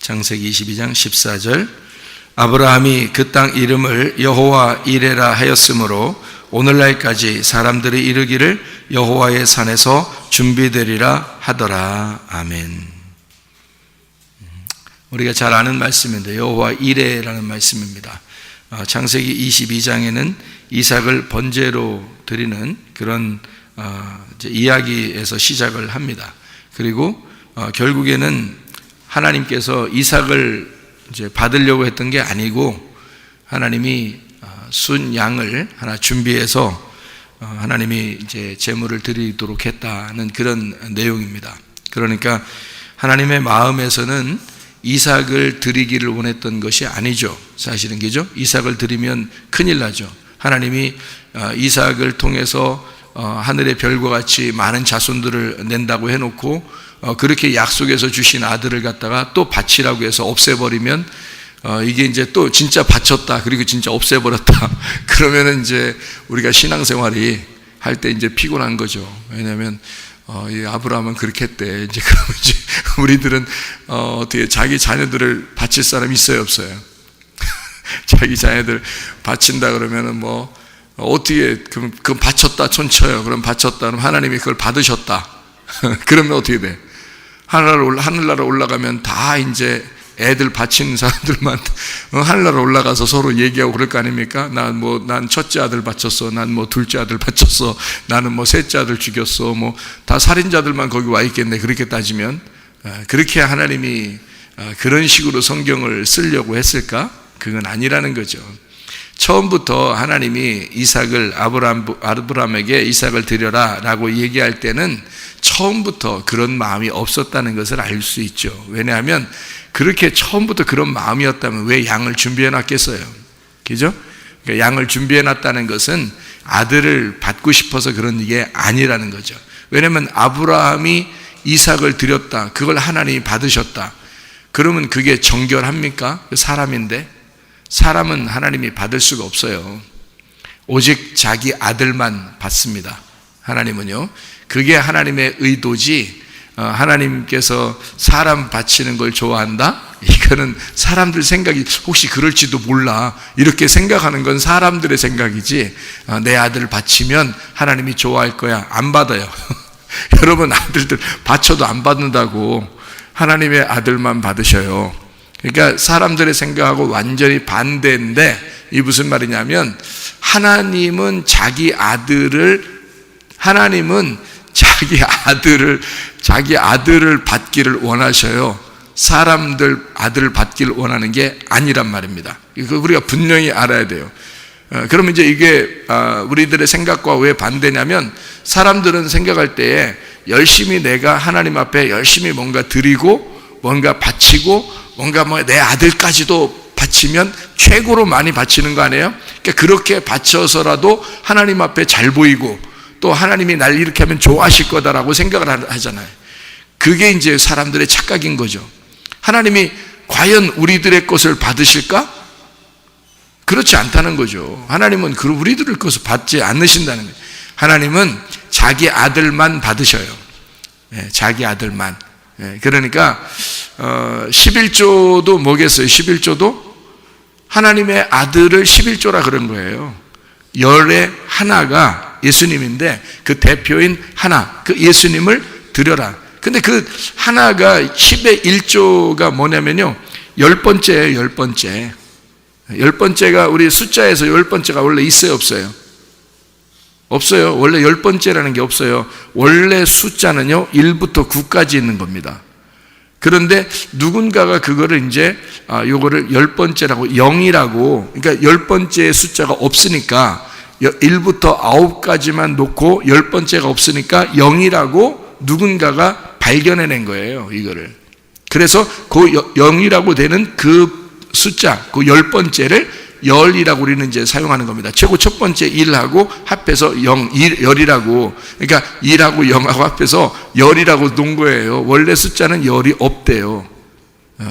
창세기 22장 14절. 아브라함이 그 땅 이름을 여호와 이레라 하였으므로 오늘날까지 사람들이 이르기를 여호와의 산에서 준비되리라 하더라. 아멘. 우리가 잘 아는 말씀인데 여호와 이레라는 말씀입니다. 창세기 22장에는 이삭을 번제로 드리는 그런 이야기에서 시작을 합니다. 그리고 결국에는 하나님께서 이삭을 이제 받으려고 했던 게 아니고 하나님이 순 양을 하나 준비해서 하나님이 이제 제물을 드리도록 했다는 그런 내용입니다. 그러니까 하나님의 마음에서는 이삭을 드리기를 원했던 것이 아니죠. 사실은 그죠? 이삭을 드리면 큰일 나죠. 하나님이 이삭을 통해서 하늘의 별과 같이 많은 자손들을 낸다고 해놓고 그렇게 약속해서 주신 아들을 갖다가 또 바치라고 해서 없애버리면 이게 이제 또 진짜 바쳤다 그리고 진짜 없애버렸다 그러면은 이제 우리가 신앙생활이 할 때 이제 피곤한 거죠. 왜냐하면 이 아브라함은 그렇게 했대. 이제 그러면 이제 우리들은 어떻게 자기 자녀들을 바칠 사람이 있어요, 없어요? 자기 자녀들 바친다 그러면은 뭐 어떻게 그럼 바쳤다 촌쳐요. 그럼 바쳤다 그럼 하나님이 그걸 받으셨다. 그러면 어떻게 돼? 하늘나라 올라가면 다 이제 애들 바친 사람들만 하늘나라 올라가서 서로 얘기하고 그럴 거 아닙니까? 난 첫째 아들 바쳤어. 난 뭐 둘째 아들 바쳤어. 나는 뭐 셋째 아들 죽였어. 뭐 다 살인자들만 거기 와 있겠네. 그렇게 따지면 그렇게 하나님이 그런 식으로 성경을 쓰려고 했을까? 그건 아니라는 거죠. 처음부터 하나님이 아브라함에게 이삭을 드려라 라고 얘기할 때는 처음부터 그런 마음이 없었다는 것을 알 수 있죠. 왜냐하면 그렇게 처음부터 그런 마음이었다면 왜 양을 준비해 놨겠어요? 그죠? 그러니까 양을 준비해 놨다는 것은 아들을 받고 싶어서 그런 게 아니라는 거죠. 왜냐하면 아브라함이 이삭을 드렸다. 그걸 하나님이 받으셨다. 그러면 그게 정결합니까? 사람인데 사람은 하나님이 받을 수가 없어요. 오직 자기 아들만 받습니다. 하나님은요. 그게 하나님의 의도지 하나님께서 사람 바치는 걸 좋아한다? 이거는 사람들 생각이 혹시 그럴지도 몰라 이렇게 생각하는 건 사람들의 생각이지 내 아들을 바치면 하나님이 좋아할 거야. 안 받아요. 여러분 아들들 바쳐도 안 받는다고. 하나님의 아들만 받으셔요. 그러니까 사람들의 생각하고 완전히 반대인데 이 무슨 말이냐면 하나님은 자기 아들을 받기를 원하셔요. 사람들 아들을 받기를 원하는 게 아니란 말입니다. 이거 우리가 분명히 알아야 돼요. 그러면 이제 이게 우리들의 생각과 왜 반대냐면 사람들은 생각할 때에 열심히 내가 하나님 앞에 열심히 뭔가 드리고 뭔가 바치고 뭔가 뭐 내 아들까지도 바치면 최고로 많이 바치는 거 아니에요? 그러니까 그렇게 바쳐서라도 하나님 앞에 잘 보이고 또 하나님이 날 이렇게 하면 좋아하실 거다라고 생각을 하잖아요. 그게 이제 사람들의 착각인 거죠. 하나님이 과연 우리들의 것을 받으실까? 그렇지 않다는 거죠. 하나님은 우리들의 것을 받지 않으신다는 거예요. 하나님은 자기 아들만 받으셔요. 자기 아들만. 그러니까 11조도 뭐겠어요? 11조도 하나님의 아들을 11조라 그런 거예요. 열의 하나가 예수님인데 그 대표인 하나, 그 예수님을 드려라. 근데 그 하나가 10의 1조가 뭐냐면요 10번째예요. 10번째. 10번째가 우리 숫자에서 10번째가 원래 있어요, 없어요? 없어요. 원래 10번째라는 게 없어요. 원래 숫자는요 1부터 9까지 있는 겁니다. 그런데 누군가가 그거를 이제 요거를 10번째라고 0이라고, 그러니까 10번째 숫자가 없으니까 1부터 9까지만 놓고 10번째가 없으니까 0이라고 누군가가 발견해낸 거예요, 이거를. 그래서 그 0이라고 되는 그 숫자, 그 10번째를 열이라고 우리는 이제 사용하는 겁니다. 최고 첫 번째 1하고 합해서 0, 10이라고. 그러니까 1하고 0하고 합해서 열이라고 놓은 거예요. 원래 숫자는 열이 없대요.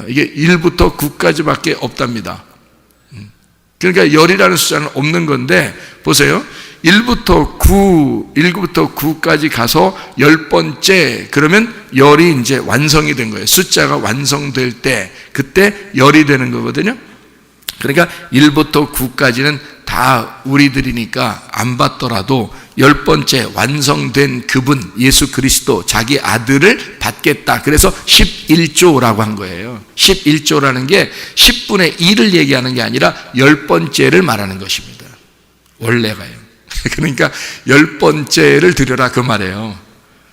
이게 1부터 9까지밖에 없답니다. 그러니까 열이라는 숫자는 없는 건데 보세요. 1부터 9까지 가서 10번째, 그러면 열이 이제 완성이 된 거예요. 숫자가 완성될 때, 그때 열이 되는 거거든요. 그러니까 1부터 9까지는 다 우리들이니까 안 받더라도 10번째 완성된 그분 예수 그리스도 자기 아들을 받겠다. 그래서 11조라고 한 거예요. 11조라는 게 10분의 1을 얘기하는 게 아니라 10번째를 말하는 것입니다. 원래가요. 그러니까 10번째를 드려라 그 말이에요.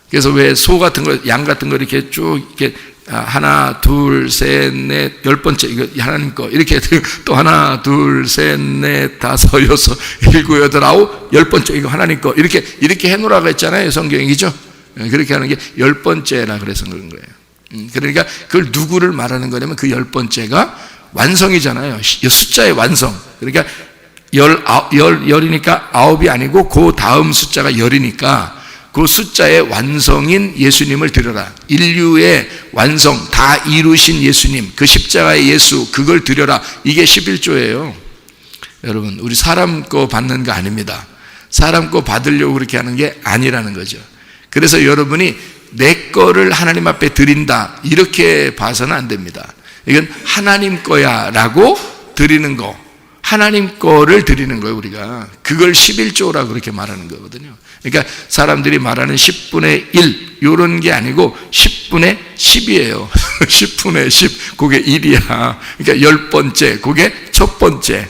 그래서 왜 소 같은 거, 양 같은 거 이렇게 쭉 이렇게 하나, 둘, 셋, 넷, 10번째, 이거 하나님 거. 이렇게 또 하나, 둘, 셋, 넷, 다섯, 여섯, 일곱, 여덟, 아홉, 10번째, 이거 하나님 거. 이렇게 해놓으라고 했잖아요. 성경이죠. 그렇게 하는 게 10번째라 그래서 그런 거예요. 그러니까 그걸 누구를 말하는 거냐면 그 10번째가 완성이잖아요. 숫자의 완성. 그러니까 열이니까 아홉이 아니고 그 다음 숫자가 열이니까 그 숫자의 완성인 예수님을 드려라. 인류의 완성 다 이루신 예수님, 그 십자가의 예수, 그걸 드려라. 이게 11조예요. 여러분, 우리 사람 거 받는 거 아닙니다. 사람 거 받으려고 그렇게 하는 게 아니라는 거죠. 그래서 여러분이 내 거를 하나님 앞에 드린다, 이렇게 봐서는 안 됩니다. 이건 하나님 거야 라고 드리는 거, 하나님 거를 드리는 거예요. 우리가 그걸 11조라고 그렇게 말하는 거거든요. 그러니까 사람들이 말하는 10분의 1 이런 게 아니고 10분의 10이에요. 10분의 10, 그게 1이야. 그러니까 10번째, 그게 첫 번째.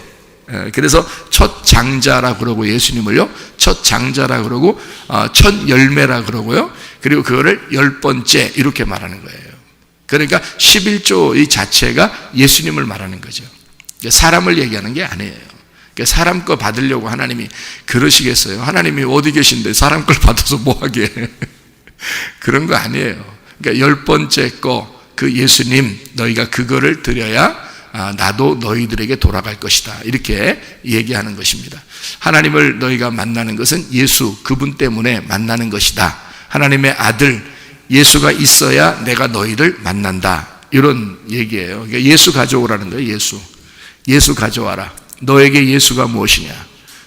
그래서 첫 장자라 그러고 예수님을요, 첫 장자라 그러고 첫 열매라 그러고요, 그리고 그거를 10번째 이렇게 말하는 거예요. 그러니까 11조 이 자체가 예수님을 말하는 거죠. 사람을 얘기하는 게 아니에요. 사람 거 받으려고 하나님이 그러시겠어요? 하나님이 어디 계신데 사람 걸 받아서 뭐하게. 그런 거 아니에요. 그러니까 10번째 거, 그 예수님, 너희가 그거를 드려야 나도 너희들에게 돌아갈 것이다, 이렇게 얘기하는 것입니다. 하나님을 너희가 만나는 것은 예수, 그분 때문에 만나는 것이다. 하나님의 아들 예수가 있어야 내가 너희를 만난다, 이런 얘기예요. 그러니까 예수 가져오라는 거예요. 예수 가져와라. 너에게 예수가 무엇이냐,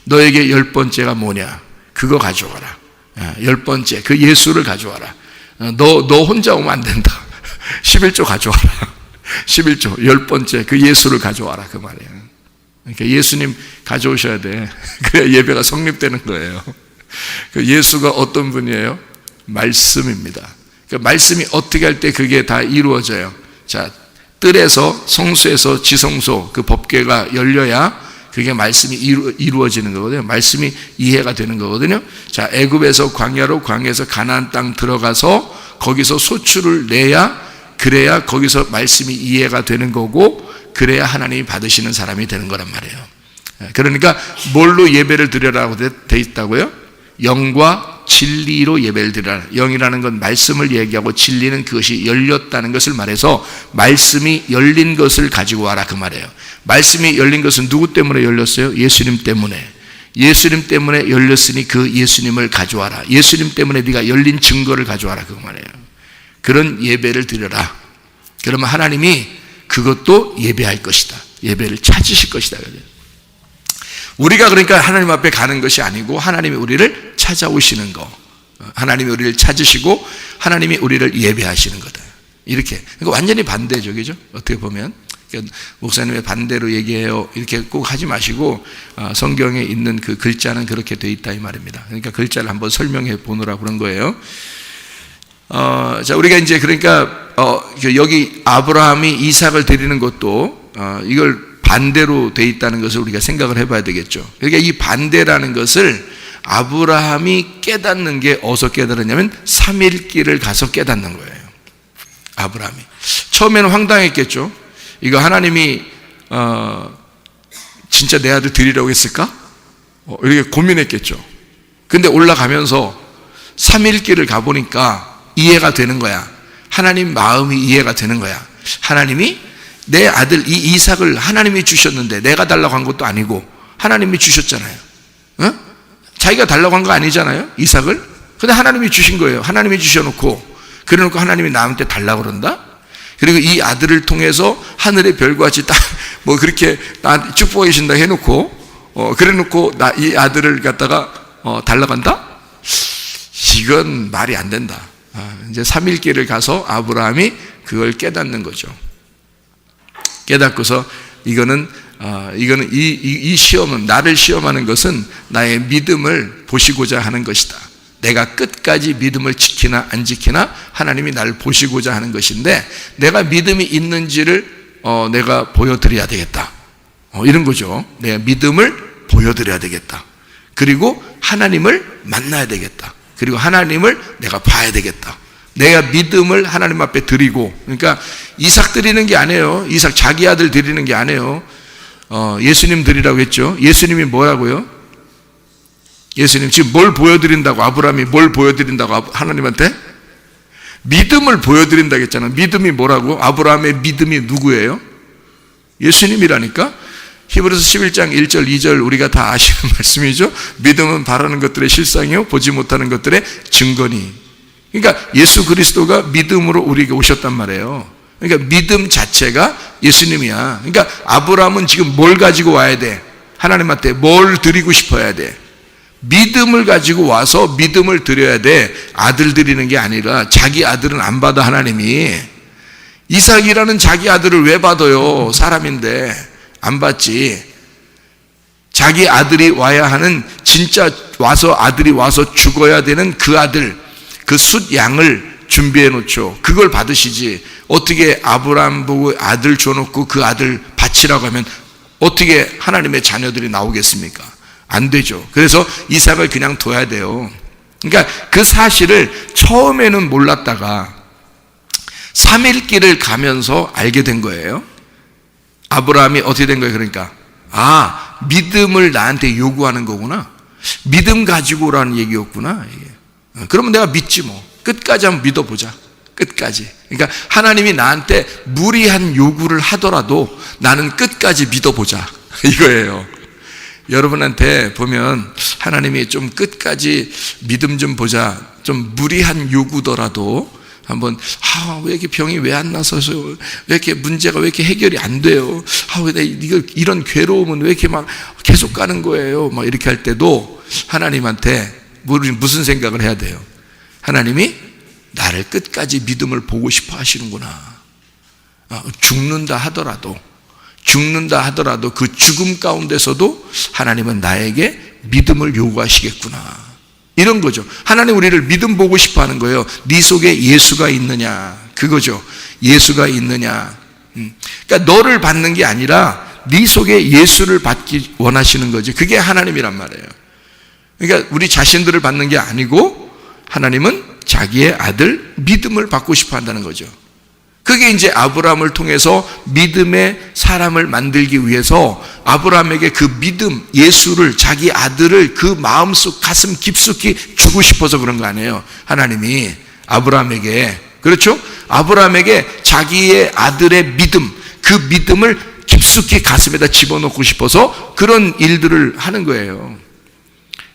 너에게 10번째가 뭐냐, 그거 가져와라. 10번째 그 예수를 가져와라. 너 혼자 오면 안 된다. 11조 가져와라. 11조 10번째 그 예수를 가져와라, 그 말이에요. 그러니까 예수님 가져오셔야 돼. 그래야 예배가 성립되는 거예요. 그 예수가 어떤 분이에요? 말씀입니다. 그러니까 말씀이 어떻게 할 때 그게 다 이루어져요. 자, 뜰에서 성소에서 지성소 그 법궤가 열려야 그게 말씀이 이루어지는 거거든요. 말씀이 이해가 되는 거거든요. 자, 애굽에서 광야에서 가나안 땅 들어가서 거기서 소출을 내야, 그래야 거기서 말씀이 이해가 되는 거고, 그래야 하나님이 받으시는 사람이 되는 거란 말이에요. 그러니까 뭘로 예배를 드려라고 돼 있다고요? 영과 진리로 예배를 드리라. 영이라는 건 말씀을 얘기하고, 진리는 그것이 열렸다는 것을 말해서 말씀이 열린 것을 가지고 와라, 그 말이에요. 말씀이 열린 것은 누구 때문에 열렸어요? 예수님 때문에. 예수님 때문에 열렸으니 그 예수님을 가져와라. 예수님 때문에 네가 열린 증거를 가져와라, 그 말이에요. 그런 예배를 드려라. 그러면 하나님이 그것도 예배할 것이다. 예배를 찾으실 것이다. 우리가 그러니까 하나님 앞에 가는 것이 아니고 하나님이 우리를 찾아오시는 거, 하나님이 우리를 찾으시고 하나님이 우리를 예배하시는 거다. 이렇게. 그러니까 완전히 반대죠, 그죠? 어떻게 보면. 그러니까 목사님의 반대로 얘기해요, 이렇게 꼭 하지 마시고, 성경에 있는 그 글자는 그렇게 돼 있다, 이 말입니다. 그러니까 글자를 한번 설명해 보느라고 그런 거예요. 자, 우리가 이제 그러니까 여기 아브라함이 이삭을 드리는 것도 이걸 반대로 돼 있다는 것을 우리가 생각을 해봐야 되겠죠. 그러니까 이 반대라는 것을 아브라함이 깨닫는 게 어디서 깨달았냐면 3일길을 가서 깨닫는 거예요. 아브라함이 처음에는 황당했겠죠. 이거 하나님이 진짜 내 아들 드리라고 했을까? 이렇게 고민했겠죠. 근데 올라가면서 3일길을 가보니까 이해가 되는 거야. 하나님 마음이 이해가 되는 거야. 하나님이 내 아들 이 이삭을 하나님이 주셨는데 내가 달라고 한 것도 아니고 하나님이 주셨잖아요. 자기가 달라고 한 거 아니잖아요, 이삭을. 근데 하나님이 주신 거예요. 하나님이 주셔놓고, 그래놓고 하나님이 나한테 달라고 그런다? 그리고 이 아들을 통해서 하늘의 별과 같이 딱 뭐 그렇게 나한테 축복해 주신다 해놓고, 그래 놓고 이 아들을 갖다가 달라간다? 이건 말이 안 된다. 이제 3일길을 가서 아브라함이 그걸 깨닫는 거죠. 깨닫고서 이거는 이 시험은, 나를 시험하는 것은 나의 믿음을 보시고자 하는 것이다. 내가 끝까지 믿음을 지키나 안 지키나 하나님이 나를 보시고자 하는 것인데, 내가 믿음이 있는지를 내가 보여드려야 되겠다. 이런 거죠. 내가 믿음을 보여드려야 되겠다. 그리고 하나님을 만나야 되겠다. 그리고 하나님을 내가 봐야 되겠다. 내가 믿음을 하나님 앞에 드리고, 그러니까 이삭 드리는 게 아니에요. 이삭 자기 아들 드리는 게 아니에요. 예수님 드리라고 했죠. 예수님이 뭐라고요? 예수님 지금 뭘 보여드린다고, 아브라함이 뭘 보여드린다고 하나님한테? 믿음을 보여드린다고 했잖아. 믿음이 뭐라고? 아브라함의 믿음이 누구예요? 예수님이라니까. 히브리서 11장 1절 2절 우리가 다 아시는 말씀이죠. 믿음은 바라는 것들의 실상이요 보지 못하는 것들의 증거니. 그러니까 예수 그리스도가 믿음으로 우리에게 오셨단 말이에요. 그러니까 믿음 자체가 예수님이야. 그러니까 아브라함은 지금 뭘 가지고 와야 돼? 하나님한테 뭘 드리고 싶어야 돼? 믿음을 가지고 와서 믿음을 드려야 돼. 아들 드리는 게 아니라. 자기 아들은 안 받아. 하나님이 이삭이라는 자기 아들을 왜 받아요? 사람인데 안 받지. 자기 아들이 와야 하는, 진짜 와서 아들이 와서 죽어야 되는 그 아들, 그 숫 양을 준비해 놓죠. 그걸 받으시지. 어떻게 아브라함 보고 아들 줘놓고 그 아들 바치라고 하면 어떻게 하나님의 자녀들이 나오겠습니까? 안 되죠. 그래서 이삭을 그냥 둬야 돼요. 그러니까 그 사실을 처음에는 몰랐다가 3일 길을 가면서 알게 된 거예요. 아브라함이 어떻게 된 거예요? 그러니까 믿음을 나한테 요구하는 거구나. 믿음 가지고 오라는 얘기였구나. 이게. 그러면 내가 믿지 뭐. 끝까지 한번 믿어보자. 끝까지. 그러니까 하나님이 나한테 무리한 요구를 하더라도 나는 끝까지 믿어보자. 이거예요. 여러분한테 보면 하나님이 좀 끝까지 믿음 좀 보자. 좀 무리한 요구더라도 한번 왜 이렇게 병이 왜 안 나서, 왜 이렇게 문제가 왜 이렇게 해결이 안 돼요? 왜 이런 괴로움은 왜 이렇게 막 계속 가는 거예요? 막 이렇게 할 때도 하나님한테 무슨 생각을 해야 돼요? 하나님이 나를 끝까지 믿음을 보고 싶어 하시는구나. 죽는다 하더라도 그 죽음 가운데서도 하나님은 나에게 믿음을 요구하시겠구나. 이런 거죠. 하나님 우리를 믿음 보고 싶어 하는 거예요. 네 속에 예수가 있느냐, 그거죠. 예수가 있느냐. 그러니까 너를 받는 게 아니라 네 속에 예수를 받기 원하시는 거지. 그게 하나님이란 말이에요. 그러니까 우리 자신들을 받는 게 아니고 하나님은 자기의 아들 믿음을 받고 싶어 한다는 거죠. 그게 이제 아브라함을 통해서 믿음의 사람을 만들기 위해서 아브라함에게 그 믿음, 예수를, 자기 아들을 그 마음속 가슴 깊숙이 주고 싶어서 그런 거 아니에요. 하나님이 아브라함에게, 그렇죠? 아브라함에게 자기의 아들의 믿음, 그 믿음을 깊숙이 가슴에다 집어넣고 싶어서 그런 일들을 하는 거예요.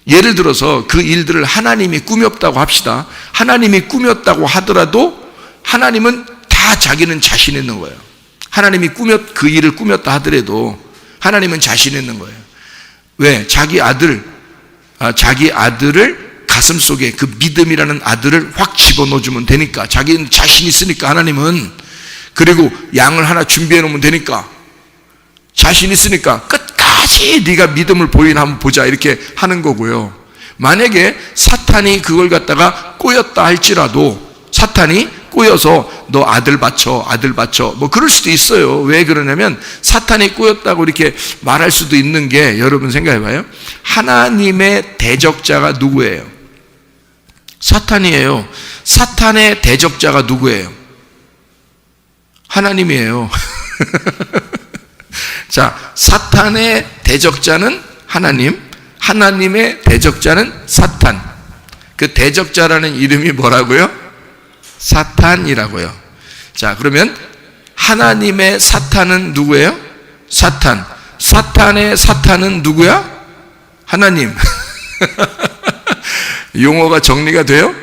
예를 들어서 그 일들을 하나님이 꾸몄다고 합시다. 하나님이 꾸몄다고 하더라도 하나님은 다 자기는 자신 있는 거예요. 하나님이 그 일을 꾸몄다 하더라도 하나님은 자신 있는 거예요. 왜? 자기 아들을 가슴속에 그 믿음이라는 아들을 확 집어넣어주면 되니까. 자기는 자신 있으니까 하나님은. 그리고 양을 하나 준비해 놓으면 되니까. 자신 있으니까 끝까지 네가 믿음을 보이나 한번 보자 이렇게 하는 거고요. 만약에 사탄이 그걸 갖다가 꼬였다 할지라도, 사탄이 꼬여서 너 아들 바쳐 뭐 그럴 수도 있어요. 왜 그러냐면 사탄이 꼬였다고 이렇게 말할 수도 있는 게, 여러분 생각해 봐요. 하나님의 대적자가 누구예요? 사탄이에요. 사탄의 대적자가 누구예요? 하나님이에요. 자, 사탄의 대적자는 하나님, 하나님의 대적자는 사탄. 그 대적자라는 이름이 뭐라고요? 사탄이라고요. 자, 그러면 하나님의 사탄은 누구예요? 사탄. 사탄의 사탄은 누구야? 하나님. 용어가 정리가 돼요?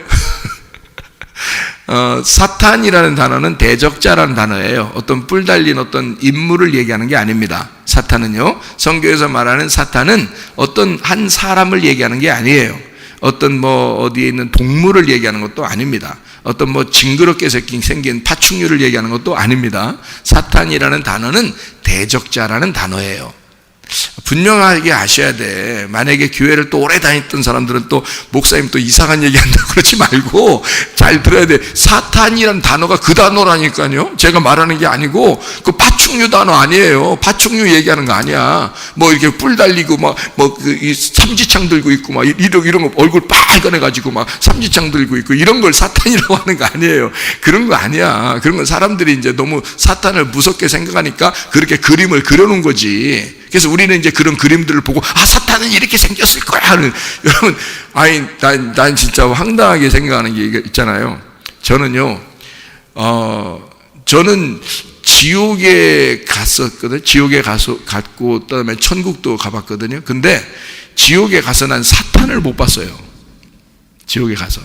사탄이라는 단어는 대적자라는 단어예요. 어떤 뿔 달린 어떤 인물을 얘기하는 게 아닙니다. 사탄은요, 성경에서 말하는 사탄은 어떤 한 사람을 얘기하는 게 아니에요. 어떤 어디에 있는 동물을 얘기하는 것도 아닙니다. 어떤 징그럽게 생긴 파충류를 얘기하는 것도 아닙니다. 사탄이라는 단어는 대적자라는 단어예요. 분명하게 아셔야 돼. 만약에 교회를 또 오래 다녔던 사람들은 또 목사님 또 이상한 얘기한다고 그러지 말고 잘 들어야 돼. 사탄이라는 단어가 그 단어라니까요. 제가 말하는 게 아니고 그 파충류 단어 아니에요. 파충류 얘기하는 거 아니야. 이렇게 뿔 달리고 이 삼지창 들고 있고 이런 거 얼굴 빨간해 가지고 삼지창 들고 있고 이런 걸 사탄이라고 하는 거 아니에요. 그런 거 아니야. 그런 건 사람들이 이제 너무 사탄을 무섭게 생각하니까 그렇게 그림을 그려놓은 거지. 그래서 우리는 이제 그런 그림들을 보고 사탄은 이렇게 생겼을 거야 하는, 여러분, 난 진짜 황당하게 생각하는 게 있잖아요. 저는요, 저는 지옥에 갔었거든요. 지옥에 갔고 그다음에 천국도 가봤거든요. 근데 지옥에 가서 난 사탄을 못 봤어요. 지옥에 가서.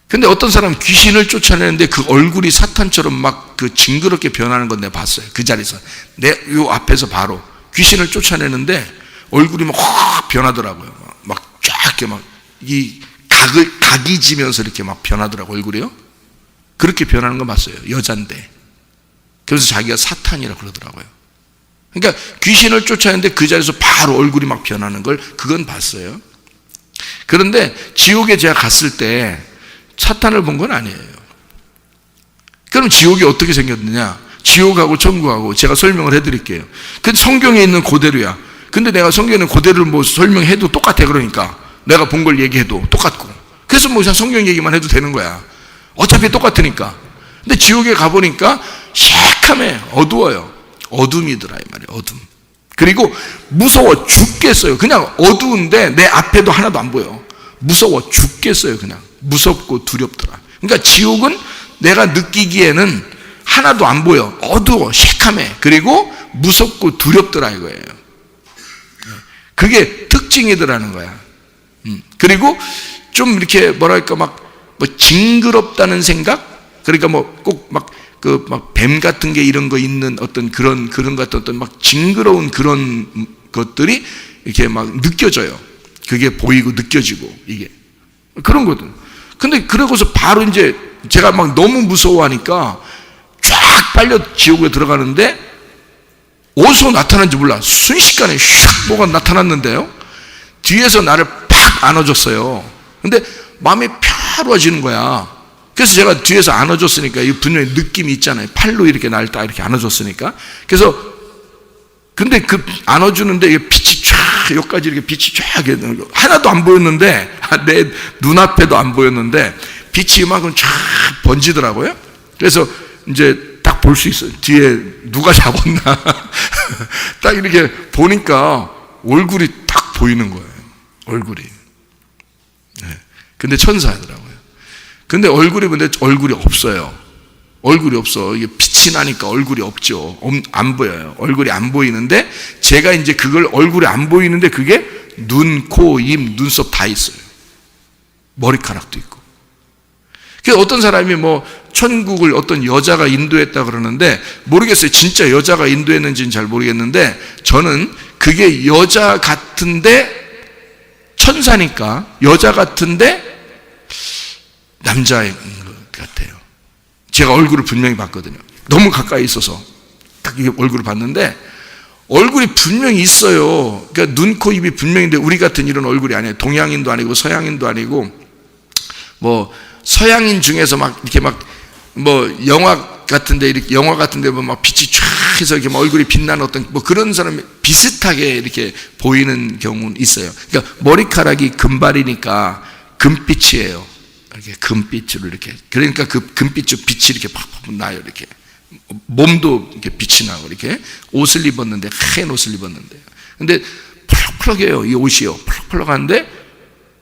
근데 어떤 사람은 귀신을 쫓아내는데 그 얼굴이 사탄처럼 그 징그럽게 변하는 건 내가 봤어요. 그 자리에서. 요 앞에서 바로. 귀신을 쫓아내는데 얼굴이 확 변하더라고요. 쫙 이렇게 각이 지면서 이렇게 변하더라고요. 얼굴이요. 그렇게 변하는 거 봤어요. 여잔데. 그래서 자기가 사탄이라고 그러더라고요. 그러니까 귀신을 쫓아내는데 그 자리에서 바로 얼굴이 변하는 걸 그건 봤어요. 그런데 지옥에 제가 갔을 때 사탄을 본 건 아니에요. 그럼 지옥이 어떻게 생겼느냐? 지옥하고 천국하고 제가 설명을 해드릴게요. 근데 성경에 있는 그대로야. 근데 내가 성경에 있는 그대로를 설명해도 똑같아. 그러니까 내가 본 걸 얘기해도 똑같고. 그래서 그냥 성경 얘기만 해도 되는 거야. 어차피 똑같으니까. 근데 지옥에 가보니까 새카매 어두워요. 어둠이더라 이 말이에요. 어둠. 그리고 무서워 죽겠어요. 그냥 어두운데 내 앞에도 하나도 안 보여. 무서워 죽겠어요. 그냥 무섭고 두렵더라. 그러니까 지옥은 내가 느끼기에는 하나도 안 보여. 어두워 새카매. 그리고 무섭고 두렵더라 이거예요. 그게 특징이더라는 거야. 그리고 좀 이렇게 뭐랄까 징그럽다는 생각. 그러니까 꼭 뱀 같은 게 이런 거 있는 어떤 그런 같은 어떤 징그러운 그런 것들이 이렇게 느껴져요. 그게 보이고 느껴지고 이게 그런 거든. 근데 그러고서 바로 이제 제가 너무 무서워하니까 쫙 빨려 지옥에 들어가는데 어디서 나타난지 몰라. 순식간에 슉 뭐가 나타났는데요. 뒤에서 나를 팍 안아줬어요. 근데 마음이 평화로워지는 거야. 그래서 제가 뒤에서 안아줬으니까 이 분명히 느낌이 있잖아요. 팔로 이렇게 나를 딱 이렇게 안아줬으니까. 그래서 근데 그 안아주는데 이게 빛이 쫙 여기까지 이렇게 빛이 쫙 하나도 안 보였는데 내 눈앞에도 안 보였는데 빛이 이만큼 쫙 번지더라고요. 그래서 이제 딱 볼 수 있어요. 뒤에 누가 잡았나. 딱 이렇게 보니까 얼굴이 딱 보이는 거예요. 얼굴이. 네. 근데 천사더라고요. 근데 얼굴이 없어요. 얼굴이 없어. 이게 빛이 나니까 얼굴이 없죠. 안 보여요. 얼굴이 안 보이는데 제가 이제 그걸 얼굴이 안 보이는데 그게 눈, 코, 입, 눈썹 다 있어요. 머리카락도 있고. 그래서 어떤 사람이 천국을 어떤 여자가 인도했다 그러는데 모르겠어요. 진짜 여자가 인도했는지는 잘 모르겠는데 저는 그게 여자 같은데 천사니까 여자 같은데 남자인 것 같아요. 제가 얼굴을 분명히 봤거든요. 너무 가까이 있어서 딱 이게 얼굴을 봤는데 얼굴이 분명히 있어요. 그러니까 눈, 코, 입이 분명인데 우리 같은 이런 얼굴이 아니에요. 동양인도 아니고 서양인도 아니고 서양인 중에서 이렇게 영화 같은데 이렇게 영화 같은데 빛이 쫙 해서 이렇게 얼굴이 빛나는 어떤 그런 사람이 비슷하게 이렇게 보이는 경우는 있어요. 그러니까 머리카락이 금발이니까 금빛이에요. 이렇게 금빛으로 이렇게. 그러니까 그 금빛으로 빛이 이렇게 팍팍 나요. 이렇게. 몸도 이렇게 빛이 나고 이렇게. 옷을 입었는데, 하얀 옷을 입었는데. 근데 펄럭펄럭해요. 이 옷이요. 펄럭펄럭한데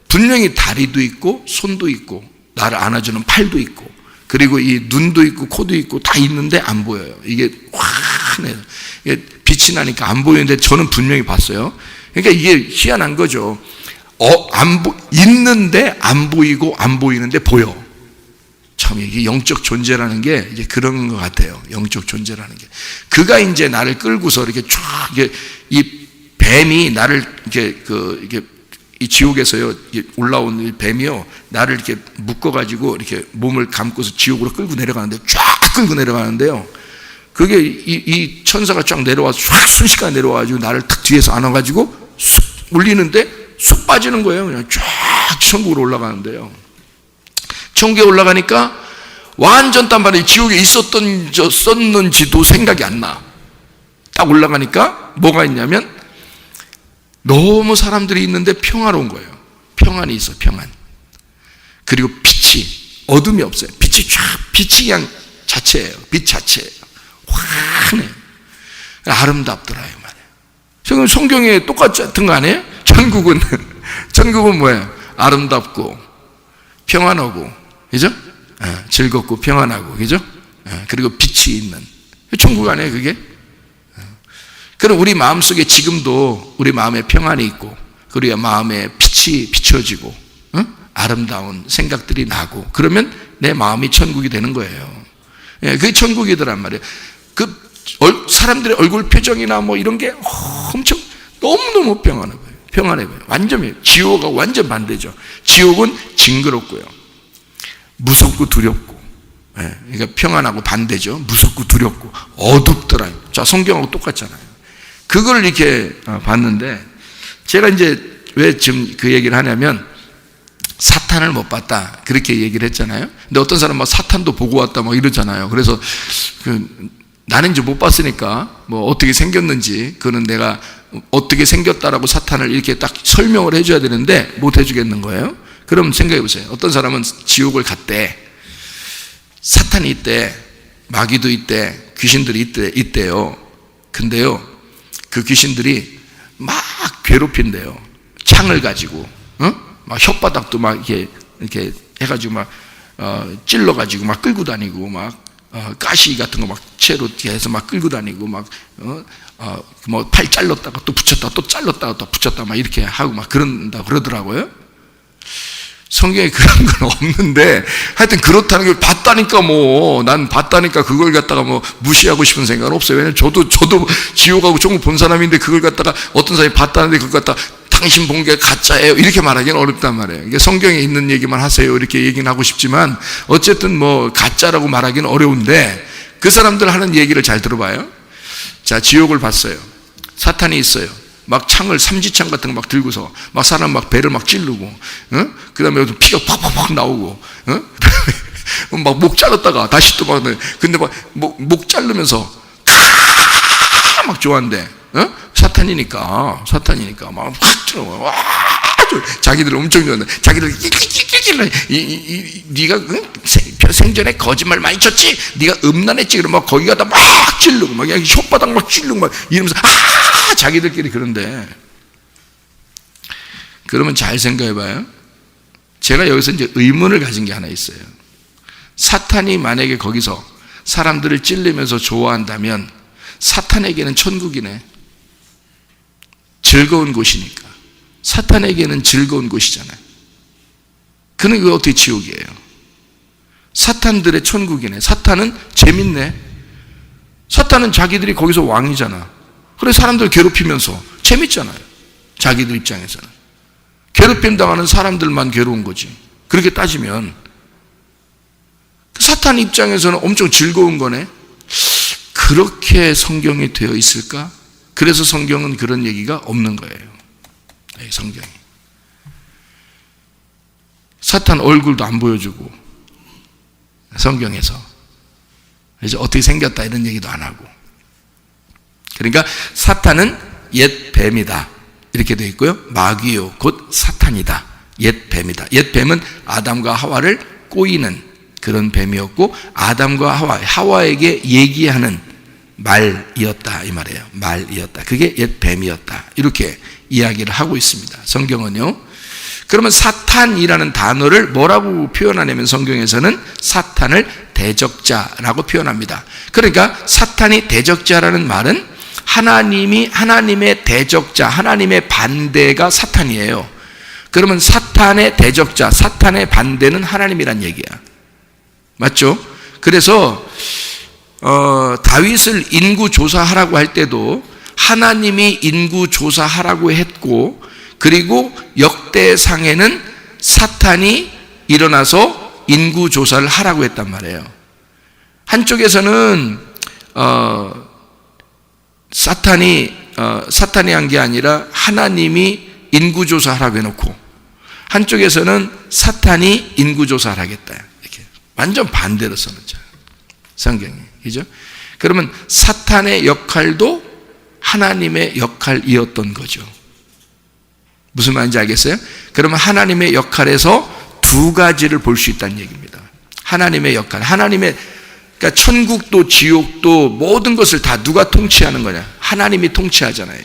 분명히 다리도 있고, 손도 있고, 나를 안아주는 팔도 있고, 그리고 이 눈도 있고, 코도 있고, 다 있는데 안 보여요. 이게 환해요. 이게 빛이 나니까 안 보이는데 저는 분명히 봤어요. 그러니까 이게 희한한 거죠. 있는데 안 보이고 안 보이는데 보여. 참 이게 영적 존재라는 게 이제 그런 것 같아요. 영적 존재라는 게. 그가 이제 나를 끌고서 이렇게 쫙, 이 뱀이 나를 이게 이 지옥에서요, 올라온 이 뱀이요, 나를 이렇게 묶어가지고 이렇게 몸을 감고서 지옥으로 끌고 내려가는데, 쫙 끌고 내려가는데요. 그게 이 천사가 쫙 내려와서 쫙 순식간에 내려와가지고 나를 탁 뒤에서 안아가지고 쑥 올리는데 쑥 빠지는 거예요. 그냥 쫙 천국으로 올라가는데요. 천국에 올라가니까 완전 딴 말이에요. 지옥에 썼는지도 생각이 안 나. 딱 올라가니까 뭐가 있냐면 너무 사람들이 있는데 평화로운 거예요. 평안이 있어, 평안. 그리고 빛이, 어둠이 없어요. 빛이 그냥 자체예요. 빛 자체예요. 환해요. 아름답더라, 이 말이에요. 지금 성경에 똑같은 거 아니에요? 천국은 뭐예요? 아름답고, 평안하고, 그죠? 즐겁고, 평안하고, 그죠? 그리고 빛이 있는. 천국 아니에요, 그게? 그럼 우리 마음속에 지금도 우리 마음에 평안이 있고, 우리 마음에 빛이 비춰지고, 아름다운 생각들이 나고, 그러면 내 마음이 천국이 되는 거예요. 그게 천국이더란 말이에요. 그 사람들의 얼굴 표정이나 뭐 이런 게 엄청 너무너무 평안해 보여요. 평안해 보여요. 완전히. 지옥하고 완전 반대죠. 지옥은 징그럽고요, 무섭고 두렵고, 그러니까 평안하고 반대죠. 무섭고 두렵고 어둡더라. 자, 성경하고 똑같잖아요. 그걸 이렇게 봤는데, 제가 이제 왜 지금 그 얘기를 하냐면, 사탄을 못 봤다, 그렇게 얘기를 했잖아요. 근데 어떤 사람은 막 사탄도 보고 왔다 막 이러잖아요. 그래서 나는 이제 못 봤으니까 뭐 어떻게 생겼는지, 그거는 내가 어떻게 생겼다라고 사탄을 이렇게 딱 설명을 해줘야 되는데 못 해주겠는 거예요. 그럼 생각해 보세요. 어떤 사람은 지옥을 갔대. 사탄이 있대, 마귀도 있대, 귀신들이 있대요. 근데요, 그 귀신들이 막 괴롭힌대요. 창을 가지고, 막 혓바닥도 막 이렇게 해가지고 막 찔러가지고 막 끌고 다니고, 막 가시 같은 거 막 채로 해서 막 끌고 다니고, 막 뭐 팔 잘랐다가 또 붙였다가 또 잘랐다가 또 붙였다 막 이렇게 하고 막 그런다 그러더라고요. 성경에 그런 건 없는데, 하여튼 그렇다는 걸 봤다니까, 뭐 난 봤다니까 그걸 갖다가 뭐 무시하고 싶은 생각은 없어요. 왜냐면 저도 지옥하고 천국 본 사람인데, 그걸 갖다가 어떤 사람이 봤다는데 그걸 갖다가 당신 본 게 가짜예요 이렇게 말하기는 어렵단 말이에요. 이게 성경에 있는 얘기만 하세요 이렇게 얘기는 하고 싶지만, 어쨌든 뭐 가짜라고 말하기는 어려운데, 그 사람들 하는 얘기를 잘 들어봐요. 자, 지옥을 봤어요. 사탄이 있어요. 막 창을, 삼지창 같은 거 막 들고서 막 사람 막 배를 막 찌르고, 그 다음에 피가 팍팍팍 나오고, 막 목 자르다가 다시 또 막, 근데 막 목 자르면서 막 좋아한대. 사탄이니까 막 확 찔러. 와, 자기들 엄청 좋아한대. 자기들 네가 생전에 거짓말 많이 쳤지, 네가 음란했지, 그러면 막 거기 가다 막 찌르고, 막 혓바닥 막 찌르고 막 이러면서 자기들끼리 그런데. 그러면 잘 생각해봐요. 제가 여기서 이제 의문을 가진 게 하나 있어요. 사탄이 만약에 거기서 사람들을 찔르면서 좋아한다면, 사탄에게는 천국이네. 즐거운 곳이니까. 사탄에게는 즐거운 곳이잖아요. 그는 왜 어떻게 지옥이에요? 사탄들의 천국이네. 사탄은 재밌네. 사탄은 자기들이 거기서 왕이잖아. 그래, 사람들 괴롭히면서 재밌잖아요. 자기들 입장에서는. 괴롭힘 당하는 사람들만 괴로운 거지. 그렇게 따지면 사탄 입장에서는 엄청 즐거운 거네. 그렇게 성경이 되어 있을까? 그래서 성경은 그런 얘기가 없는 거예요. 성경이. 사탄 얼굴도 안 보여주고, 성경에서 이제 어떻게 생겼다 이런 얘기도 안 하고. 그러니까 사탄은 옛 뱀이다 이렇게 되어 있고요, 마귀요 곧 사탄이다, 옛 뱀이다. 옛 뱀은 아담과 하와를 꼬이는 그런 뱀이었고, 아담과 하와에게 얘기하는 말이었다 이 말이에요. 말이었다. 그게 옛 뱀이었다. 이렇게 이야기를 하고 있습니다, 성경은요. 그러면 사탄이라는 단어를 뭐라고 표현하냐면, 성경에서는 사탄을 대적자라고 표현합니다. 그러니까 사탄이 대적자라는 말은 하나님의 대적자, 하나님의 반대가 사탄이에요. 그러면 사탄의 대적자, 사탄의 반대는 하나님이란 얘기야. 맞죠? 그래서 다윗을 인구 조사하라고 할 때도 하나님이 인구 조사하라고 했고, 그리고 역대상에는 사탄이 일어나서 인구 조사를 하라고 했단 말이에요. 한쪽에서는 사탄이 한 게 아니라 하나님이 인구 조사하라고 해놓고, 한쪽에서는 사탄이 인구 조사를 하겠다, 이렇게 완전 반대로 써놓죠, 성경이. 그죠? 그러면 사탄의 역할도 하나님의 역할이었던 거죠. 무슨 말인지 알겠어요? 그러면 하나님의 역할에서 두 가지를 볼 수 있다는 얘기입니다. 하나님의 역할, 그러니까 천국도 지옥도 모든 것을 다 누가 통치하는 거냐? 하나님이 통치하잖아요.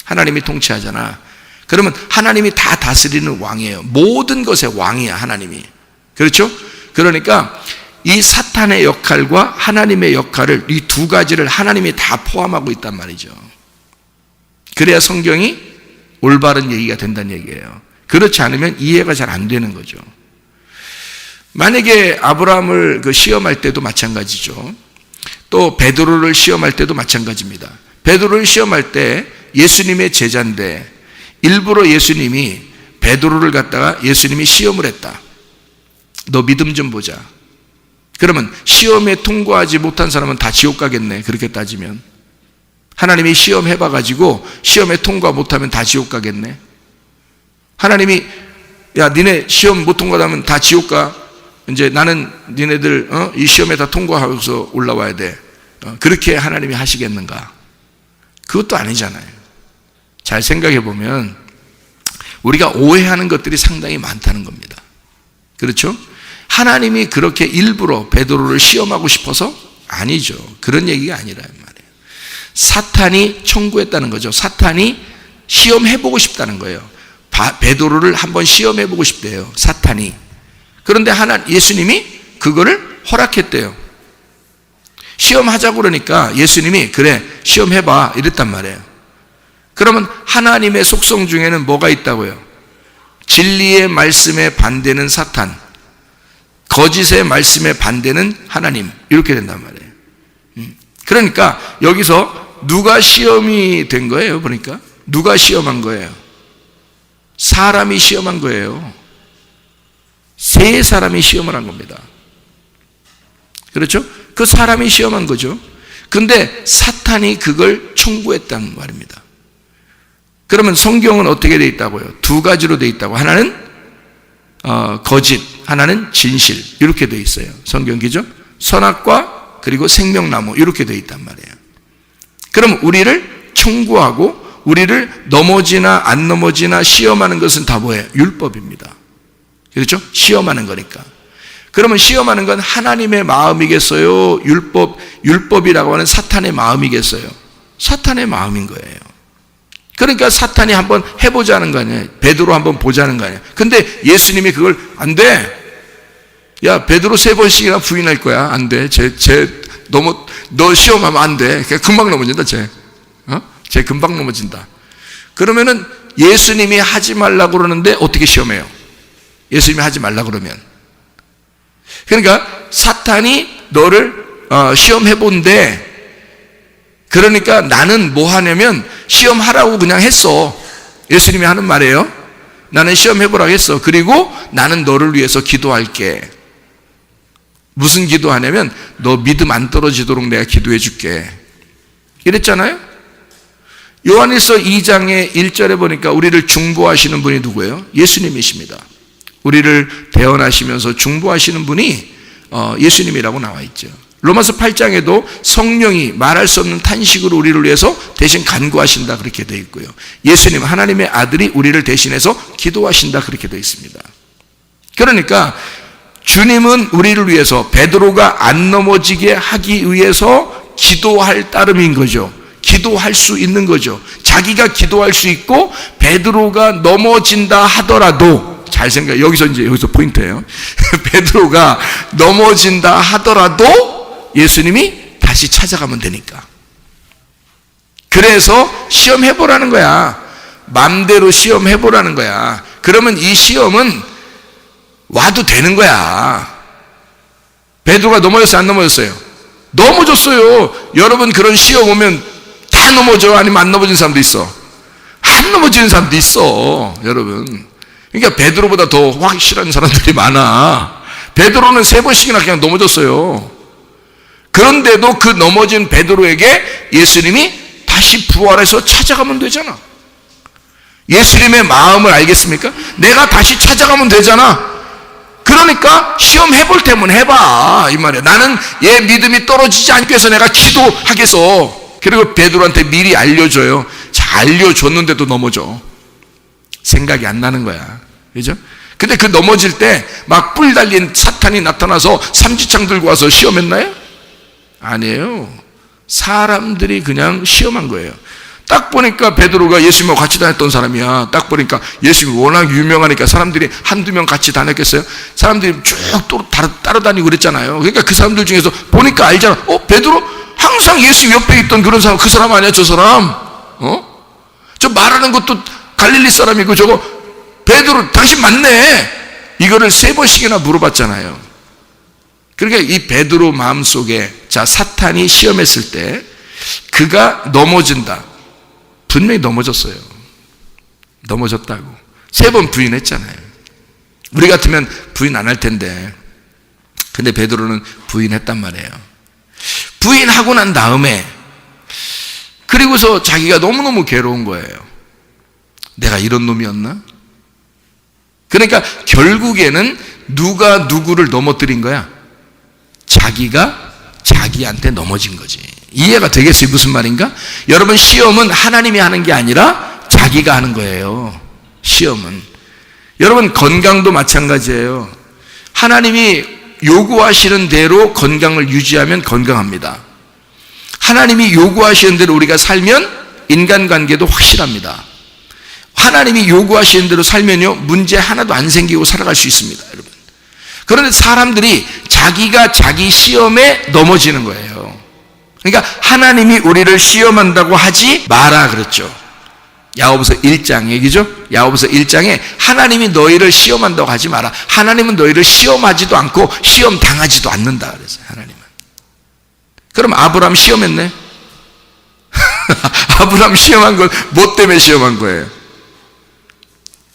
하나님이 통치하잖아. 그러면 하나님이 다 다스리는 왕이에요. 모든 것의 왕이야, 하나님이. 그렇죠? 그러니까 이 사탄의 역할과 하나님의 역할을, 이 두 가지를 하나님이 다 포함하고 있단 말이죠. 그래야 성경이 올바른 얘기가 된다는 얘기예요. 그렇지 않으면 이해가 잘 안 되는 거죠. 만약에 아브라함을 시험할 때도 마찬가지죠. 또 베드로를 시험할 때도 마찬가지입니다. 베드로를 시험할 때 예수님의 제자인데 일부러 예수님이 베드로를 갖다가 예수님이 시험을 했다. 너 믿음 좀 보자. 그러면 시험에 통과하지 못한 사람은 다 지옥 가겠네, 그렇게 따지면. 하나님이 시험 해봐가지고 시험에 통과 못하면 다 지옥 가겠네. 하나님이 야 니네 시험 못 통과하면 다 지옥 가. 이제 나는 니네들 이 시험에 다 통과하고서 올라와야 돼. 그렇게 하나님이 하시겠는가? 그것도 아니잖아요. 잘 생각해 보면 우리가 오해하는 것들이 상당히 많다는 겁니다. 그렇죠? 하나님이 그렇게 일부러 베드로를 시험하고 싶어서? 아니죠. 그런 얘기가 아니란 말이에요. 사탄이 청구했다는 거죠. 사탄이 시험해보고 싶다는 거예요. 베드로를 한번 시험해보고 싶대요, 사탄이. 그런데 예수님이 그거를 허락했대요. 시험하자고 그러니까 예수님이 그래 시험해봐 이랬단 말이에요. 그러면 하나님의 속성 중에는 뭐가 있다고요? 진리의 말씀에 반대는 사탄, 거짓의 말씀에 반대는 하나님, 이렇게 된단 말이에요. 그러니까 여기서 누가 시험이 된 거예요? 보니까 누가 시험한 거예요? 사람이 시험한 거예요. 세 사람이 시험을 한 겁니다. 그렇죠? 그 사람이 시험한 거죠. 근데 사탄이 그걸 청구했단 말입니다. 그러면 성경은 어떻게 되어 있다고요? 두 가지로 되어 있다고. 하나는 거짓, 하나는 진실, 이렇게 되어 있어요. 성경 기죠? 선악과 그리고 생명나무, 이렇게 되어 있단 말이에요. 그럼 우리를 청구하고 우리를 넘어지나 안 넘어지나 시험하는 것은 다 뭐예요? 율법입니다. 그렇죠? 시험하는 거니까. 그러면 시험하는 건 하나님의 마음이겠어요? 율법이라고 하는 사탄의 마음이겠어요? 사탄의 마음인 거예요. 그러니까 사탄이 한번 해보자는 거 아니에요? 베드로 한번 보자는 거 아니에요? 근데 예수님이 그걸 안 돼. 야, 베드로 3번씩이나 부인할 거야. 안 돼. 너 시험하면 안 돼. 금방 넘어진다, 쟤 금방 넘어진다. 그러면은 예수님이 하지 말라고 그러는데 어떻게 시험해요? 예수님이 하지 말라고 그러면. 그러니까 사탄이 너를 시험해본대. 그러니까 나는 뭐 하냐면 시험하라고 그냥 했어. 예수님이 하는 말이에요. 나는 시험해보라고 했어. 그리고 나는 너를 위해서 기도할게. 무슨 기도하냐면 너 믿음 안 떨어지도록 내가 기도해 줄게. 이랬잖아요. 요한일서 2장의 1절에 보니까 우리를 중보하시는 분이 누구예요? 예수님이십니다. 우리를 대언하시면서 중보하시는 분이 예수님이라고 나와 있죠. 로마서 8장에도 성령이 말할 수 없는 탄식으로 우리를 위해서 대신 간구하신다, 그렇게 되어 있고요. 예수님, 하나님의 아들이 우리를 대신해서 기도하신다, 그렇게 되어 있습니다. 그러니까 주님은 우리를 위해서 베드로가 안 넘어지게 하기 위해서 기도할 따름인 거죠. 기도할 수 있는 거죠. 자기가 기도할 수 있고 베드로가 넘어진다 하더라도, 잘 생각해. 여기서 포인트예요. 베드로가 넘어진다 하더라도 예수님이 다시 찾아가면 되니까. 그래서 시험해보라는 거야. 맘대로 시험해보라는 거야. 그러면 이 시험은 와도 되는 거야. 베드로가 넘어졌어요, 안 넘어졌어요? 넘어졌어요. 여러분 그런 시험 오면 다 넘어져? 아니면 안 넘어진 사람도 있어? 안 넘어지는 사람도 있어, 여러분. 그러니까 베드로보다 더 확실한 사람들이 많아. 베드로는 3번씩이나 그냥 넘어졌어요. 그런데도 그 넘어진 베드로에게 예수님이 다시 부활해서 찾아가면 되잖아. 예수님의 마음을 알겠습니까? 내가 다시 찾아가면 되잖아. 그러니까 시험 해볼 테면 해봐, 이 말이야. 나는 얘 믿음이 떨어지지 않기 위해서 내가 기도하겠어. 그리고 베드로한테 미리 알려줘요. 자, 알려줬는데도 넘어져. 생각이 안 나는 거야, 그죠? 근데 그 넘어질 때 막 뿔 달린 사탄이 나타나서 삼지창 들고 와서 시험했나요? 아니에요. 사람들이 그냥 시험한 거예요. 딱 보니까 베드로가 예수님하고 같이 다녔던 사람이야. 딱 보니까 예수님이 워낙 유명하니까 사람들이 한두 명 같이 다녔겠어요? 사람들이 쭉 따라다니고 그랬잖아요. 그러니까 그 사람들 중에서 보니까 알잖아. 베드로? 항상 예수님 옆에 있던 그런 사람, 그 사람 아니야, 저 사람? 저 말하는 것도 갈릴리 사람이고, 저거 베드로, 당신 맞네. 이거를 3번씩이나 물어봤잖아요. 그러니까 이 베드로 마음속에, 자, 사탄이 시험했을 때 그가 넘어진다. 분명히 넘어졌어요. 넘어졌다고. 3번 부인했잖아요. 우리 같으면 부인 안 할 텐데. 근데 베드로는 부인했단 말이에요. 부인하고 난 다음에, 그리고서 자기가 너무너무 괴로운 거예요. 내가 이런 놈이었나? 그러니까 결국에는 누가 누구를 넘어뜨린 거야? 자기가 자기한테 넘어진 거지. 이해가 되겠어요? 무슨 말인가? 여러분, 시험은 하나님이 하는 게 아니라 자기가 하는 거예요. 시험은. 여러분, 건강도 마찬가지예요. 하나님이 요구하시는 대로 건강을 유지하면 건강합니다. 하나님이 요구하시는 대로 우리가 살면 인간관계도 확실합니다. 하나님이 요구하시는 대로 살면요, 문제 하나도 안 생기고 살아갈 수 있습니다, 여러분. 그런데 사람들이 자기가 자기 시험에 넘어지는 거예요. 그러니까 하나님이 우리를 시험한다고 하지 마라 그랬죠. 야고보서 1장 얘기죠. 야고보서 1장에 하나님이 너희를 시험한다고 하지 마라. 하나님은 너희를 시험하지도 않고 시험 당하지도 않는다 그랬어요, 하나님은. 그럼 아브라함 시험했네? 아브라함 시험한 건 뭐 때문에 시험한 거예요?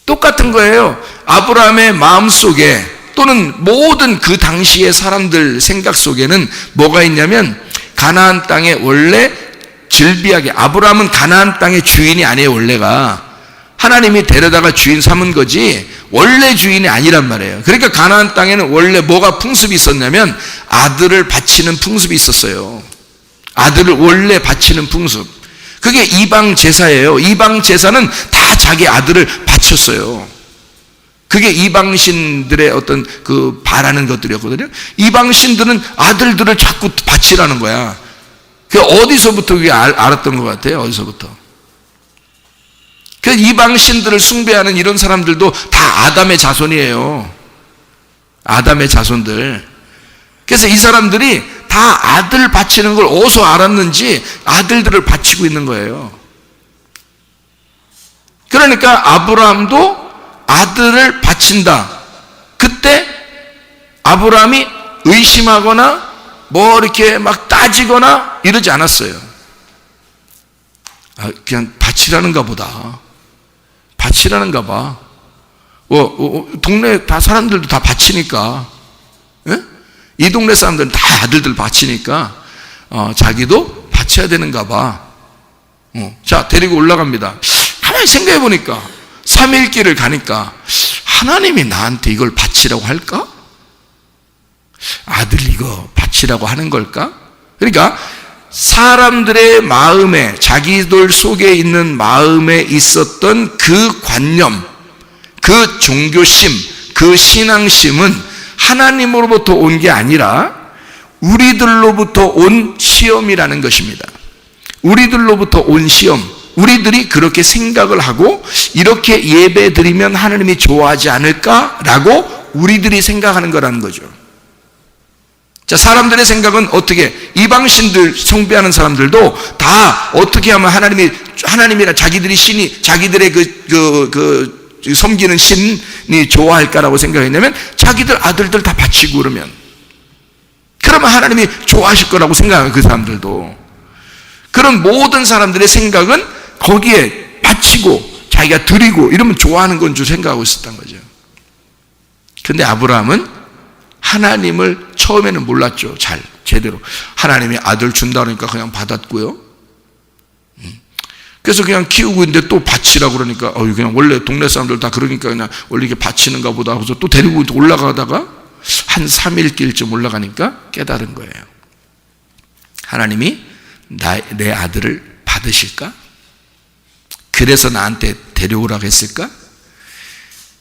똑같은 거예요. 아브라함의 마음속에 또는 모든 그 당시의 사람들 생각 속에는 뭐가 있냐면, 가나안 땅에 원래 즐비하게, 아브라함은 가나안 땅의 주인이 아니에요. 원래가 하나님이 데려다가 주인 삼은 거지 원래 주인이 아니란 말이에요. 그러니까 가나안 땅에는 원래 뭐가 풍습이 있었냐면 아들을 바치는 풍습이 있었어요. 아들을 원래 바치는 풍습. 그게 이방 제사예요. 이방 제사는 다 자기 아들을 바쳤어요. 그게 이방신들의 어떤 그 바라는 것들이었거든요. 이방신들은 아들들을 자꾸 바치라는 거야. 그 어디서부터 그게 알았던 것 같아요? 어디서부터? 그 이방신들을 숭배하는 이런 사람들도 다 아담의 자손이에요. 아담의 자손들. 그래서 이 사람들이 다 아들 바치는 걸 어디서 알았는지 아들들을 바치고 있는 거예요. 그러니까 아브라함도 아들을 바친다. 그때 아브라함이 의심하거나 뭐 이렇게 막 따지거나 이러지 않았어요. 그냥 바치라는가 보다. 바치라는가 봐. 동네 다 사람들도 다 바치니까, 예? 이 동네 사람들은 다 아들들 바치니까 자기도 바쳐야 되는가 봐. 자, 데리고 올라갑니다. 가만히 생각해 보니까 3일 길을 가니까 하나님이 나한테 이걸 바치라고 할까? 아들 이거 바치라고 하는 걸까? 그러니까 사람들의 마음에, 자기들 속에 있는 마음에 있었던 그 관념, 그 종교심, 그 신앙심은 하나님으로부터 온 게 아니라 우리들로부터 온 시험이라는 것입니다. 우리들로부터 온 시험. 우리들이 그렇게 생각을 하고 이렇게 예배 드리면 하나님이 좋아하지 않을까라고 우리들이 생각하는 거라는 거죠. 자, 사람들의 생각은 어떻게, 이방신들 숭배하는 사람들도 다 어떻게 하면 하나님이라 자기들이 신이, 자기들의 섬기는 신이 좋아할까라고 생각했냐면 자기들 아들들 다 바치고 그러면. 그러면 하나님이 좋아하실 거라고 생각해요. 그 사람들도. 그런 모든 사람들의 생각은 거기에 바치고 자기가 드리고 이러면 좋아하는 건 줄 생각하고 있었던 거죠. 근데 아브라함은 하나님을 처음에는 몰랐죠. 제대로. 하나님이 아들 준다 그러니까 그냥 받았고요. 그래서 그냥 키우고 있는데 또 바치라고 그러니까 그냥 원래 동네 사람들 다 그러니까 그냥 원래 이게 바치는가 보다 하고서 또 데리고 올라가다가 한 3일 길쯤 올라가니까 깨달은 거예요. 하나님이 내 아들을 받으실까? 그래서 나한테 데려오라고 했을까?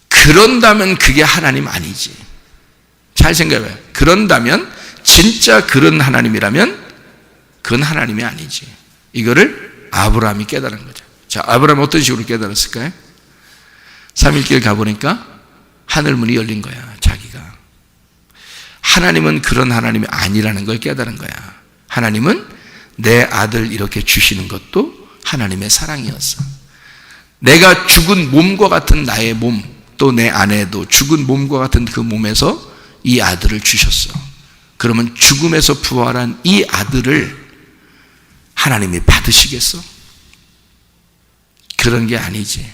그런다면 그게 하나님 아니지. 잘 생각해봐요. 그런다면 진짜 그런 하나님이라면 그건 하나님이 아니지. 이거를 아브라함이 깨달은 거죠. 자, 아브라함이 어떤 식으로 깨달았을까요? 3일길 가보니까 하늘문이 열린 거야. 자기가. 하나님은 그런 하나님이 아니라는 걸 깨달은 거야. 하나님은 내 아들 이렇게 주시는 것도 하나님의 사랑이었어. 내가 죽은 몸과 같은 나의 몸, 또 내 아내도 죽은 몸과 같은 그 몸에서 이 아들을 주셨어. 그러면 죽음에서 부활한 이 아들을 하나님이 받으시겠어? 그런 게 아니지.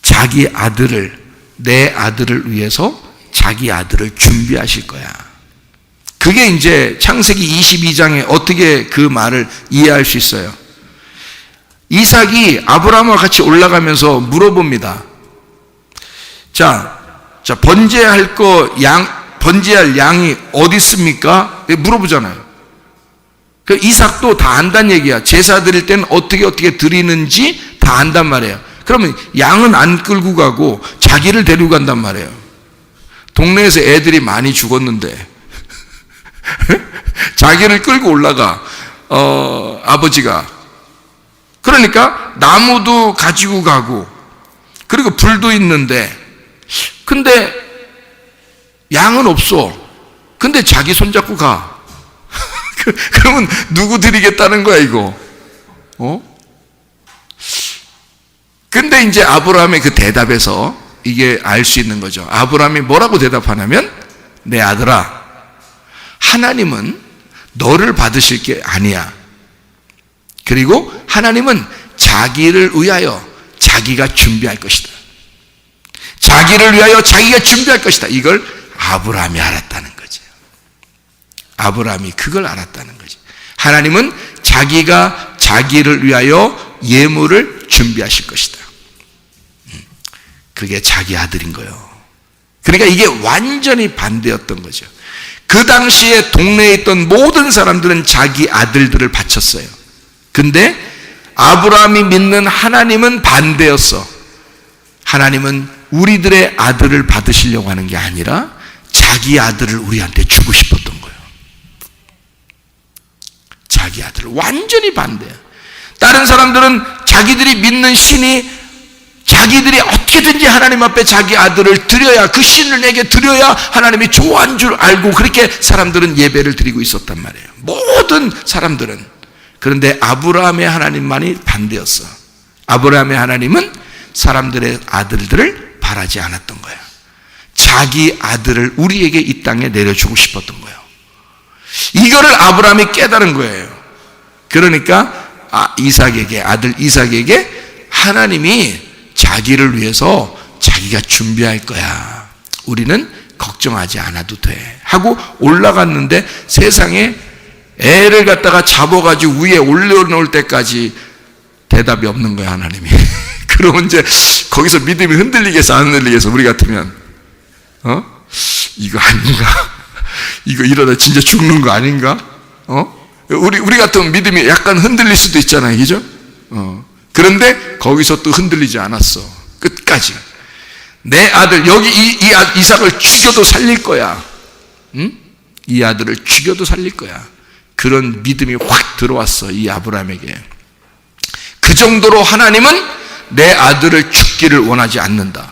자기 아들을, 내 아들을 위해서 자기 아들을 준비하실 거야. 그게 이제 창세기 22장에 어떻게 그 말을 이해할 수 있어요? 이삭이 아브라함과 같이 올라가면서 물어봅니다. 자, 번제할 번제할 양이 어디 있습니까? 물어보잖아요. 그 이삭도 다 안단 얘기야. 제사 드릴 때는 어떻게 드리는지 다 안단 말이에요. 그러면 양은 안 끌고 가고 자기를 데리고 간단 말이에요. 동네에서 애들이 많이 죽었는데 자기를 끌고 올라가, 아버지가. 그러니까 나무도 가지고 가고 그리고 불도 있는데 근데 양은 없어. 근데 자기 손잡고 가. 그러면 누구 드리겠다는 거야 이거? 근데 이제 아브라함의 그 대답에서 이게 알 수 있는 거죠. 아브라함이 뭐라고 대답하냐면, 내 아들아, 하나님은 너를 받으실 게 아니야. 그리고 하나님은 자기를 위하여 자기가 준비할 것이다. 자기를 위하여 자기가 준비할 것이다. 이걸 아브라함이 알았다는 거죠. 아브라함이 그걸 알았다는 거죠. 하나님은 자기가 자기를 위하여 예물을 준비하실 것이다. 그게 자기 아들인 거예요. 그러니까 이게 완전히 반대였던 거죠. 그 당시에 동네에 있던 모든 사람들은 자기 아들들을 바쳤어요. 근데 아브라함이 믿는 하나님은 반대였어. 하나님은 우리들의 아들을 받으시려고 하는 게 아니라 자기 아들을 우리한테 주고 싶었던 거예요. 자기 아들. 완전히 반대야. 다른 사람들은 자기들이 믿는 신이 자기들이 어떻게든지 하나님 앞에 자기 아들을 드려야, 그 신을 내게 드려야 하나님이 좋아하는 줄 알고 그렇게 사람들은 예배를 드리고 있었단 말이에요. 모든 사람들은. 그런데 아브라함의 하나님만이 반대였어. 아브라함의 하나님은 사람들의 아들들을 바라지 않았던 거야. 자기 아들을 우리에게 이 땅에 내려주고 싶었던 거예요. 이거를 아브라함이 깨달은 거예요. 그러니까 아들 이삭에게 하나님이 자기를 위해서 자기가 준비할 거야. 우리는 걱정하지 않아도 돼. 하고 올라갔는데 세상에 애를 갖다가 잡아가지고 위에 올려놓을 때까지 대답이 없는 거야, 하나님이. 그러면 이제 거기서 믿음이 흔들리겠어, 안 흔들리겠어, 우리 같으면. 이거 아닌가? 이거 이러다 진짜 죽는 거 아닌가? 우리 같으면 믿음이 약간 흔들릴 수도 있잖아요, 그죠? 그런데 거기서 또 흔들리지 않았어. 끝까지. 내 아들, 여기 이삭을 죽여도 살릴 거야. 응? 이 아들을 죽여도 살릴 거야. 그런 믿음이 확 들어왔어, 이 아브라함에게. 그 정도로 하나님은 내 아들을 죽기를 원하지 않는다.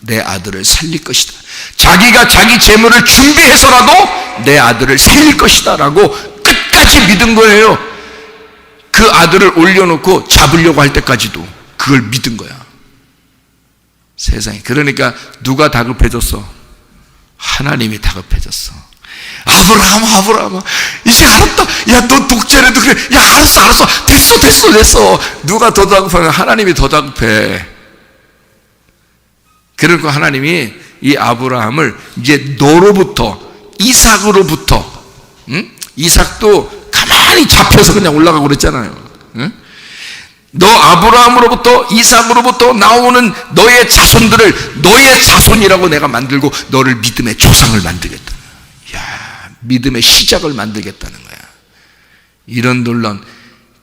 내 아들을 살릴 것이다. 자기가 자기 재물을 준비해서라도 내 아들을 살릴 것이다 라고 끝까지 믿은 거예요. 그 아들을 올려놓고 잡으려고 할 때까지도 그걸 믿은 거야. 세상에. 그러니까 누가 다급해졌어? 하나님이 다급해졌어. 아브라함, 이제 알았다. 야, 너 독재라도 그래. 야, 알았어. 됐어. 누가 더 다급하면 하나님이 더 다급해. 그러니까 하나님이 이 아브라함을 이제 너로부터, 이삭으로부터, 이삭도 가만히 잡혀서 그냥 올라가고 그랬잖아요. 너 아브라함으로부터, 이삭으로부터 나오는 너의 자손들을 너의 자손이라고 내가 만들고 너를 믿음의 조상을 만들겠다. 야, 믿음의 시작을 만들겠다는 거야. 이런 놀라운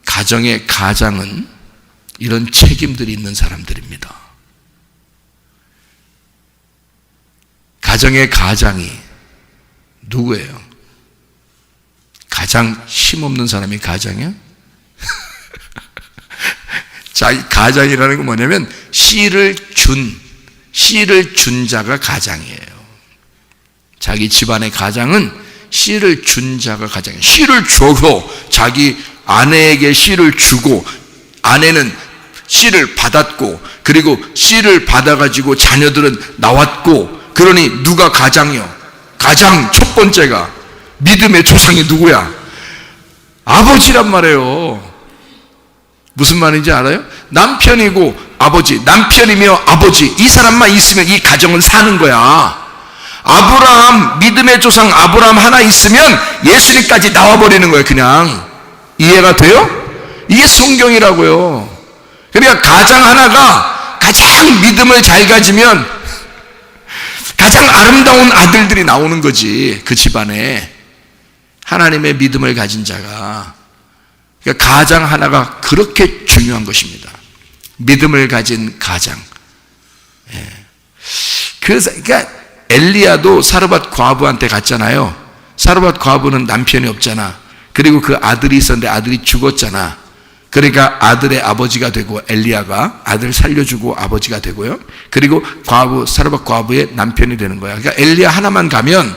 가정의 가장은 이런 책임들이 있는 사람들입니다. 가정의 가장이 누구예요? 가장 힘없는 사람이 가장이야? 가장이라는 건 뭐냐면 씨를 준 자가 가장이에요. 자기 집안의 가장은 씨를 준 자가 가장이에요. 씨를 줘서 자기 아내에게 씨를 주고, 아내는 씨를 받았고, 그리고 씨를 받아가지고 자녀들은 나왔고, 그러니 누가 가장이요? 가장 첫 번째가 믿음의 조상이 누구야? 아버지란 말이에요. 무슨 말인지 알아요? 남편이고 아버지, 남편이며 아버지, 이 사람만 있으면 이 가정은 사는 거야. 아브라함, 믿음의 조상 아브라함 하나 있으면 예수님까지 나와버리는 거예요. 그냥. 이해가 돼요? 이게 성경이라고요. 그러니까 가장 하나가 가장 믿음을 잘 가지면 가장 아름다운 아들들이 나오는 거지. 그 집안에 하나님의 믿음을 가진 자가. 그러니까 가장 하나가 그렇게 중요한 것입니다. 믿음을 가진 가장. 그래서 그러니까 엘리야도 사르밧 과부한테 갔잖아요. 사르밧 과부는 남편이 없잖아. 그리고 그 아들이 있었는데 아들이 죽었잖아. 그러니까 아들의 아버지가 되고, 엘리야가 아들 살려주고 아버지가 되고요. 그리고 사르밧 과부의 남편이 되는 거야. 그러니까 엘리야 하나만 가면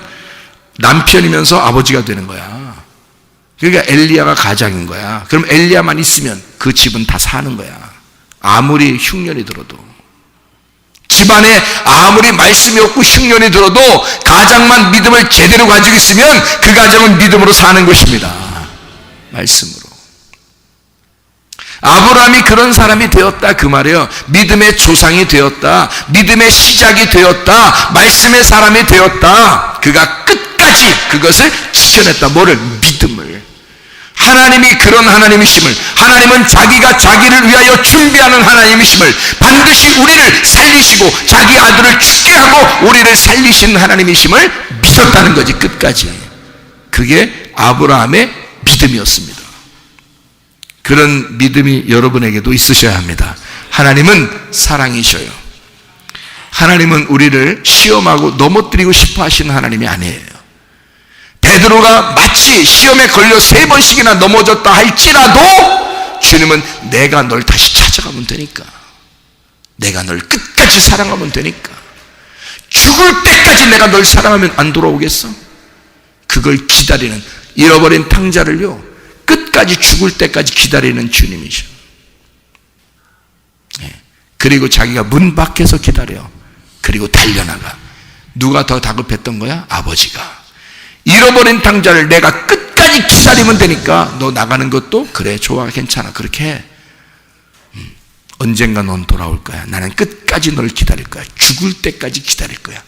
남편이면서 아버지가 되는 거야. 그러니까 엘리야가 가장인 거야. 그럼 엘리야만 있으면 그 집은 다 사는 거야. 아무리 흉년이 들어도. 집안에 아무리 말씀이 없고 흉년이 들어도 가장만 믿음을 제대로 가지고 있으면 그 가정은 믿음으로 사는 것입니다. 말씀으로. 아브라함이 그런 사람이 되었다 그 말이에요. 믿음의 조상이 되었다. 믿음의 시작이 되었다. 말씀의 사람이 되었다. 그가 끝까지 그것을 지켜냈다. 뭐를? 믿음을. 하나님이 그런 하나님이심을, 하나님은 자기가 자기를 위하여 준비하는 하나님이심을, 반드시 우리를 살리시고 자기 아들을 죽게 하고 우리를 살리시는 하나님이심을 믿었다는 거지. 끝까지. 그게 아브라함의 믿음이었습니다. 그런 믿음이 여러분에게도 있으셔야 합니다. 하나님은 사랑이셔요. 하나님은 우리를 시험하고 넘어뜨리고 싶어 하시는 하나님이 아니에요. 베드로가 마치 시험에 걸려 3번씩이나 넘어졌다 할지라도 주님은 내가 널 다시 찾아가면 되니까, 내가 널 끝까지 사랑하면 되니까, 죽을 때까지 내가 널 사랑하면 안 돌아오겠어? 그걸 기다리는, 잃어버린 탕자를요 끝까지 죽을 때까지 기다리는 주님이셔. 그리고 자기가 문 밖에서 기다려. 그리고 달려나가. 누가 더 다급했던 거야? 아버지가. 잃어버린 탕자를 내가 끝까지 기다리면 되니까 너 나가는 것도 그래, 좋아, 괜찮아, 그렇게 해. 언젠가 넌 돌아올 거야. 나는 끝까지 널 기다릴 거야. 죽을 때까지 기다릴 거야.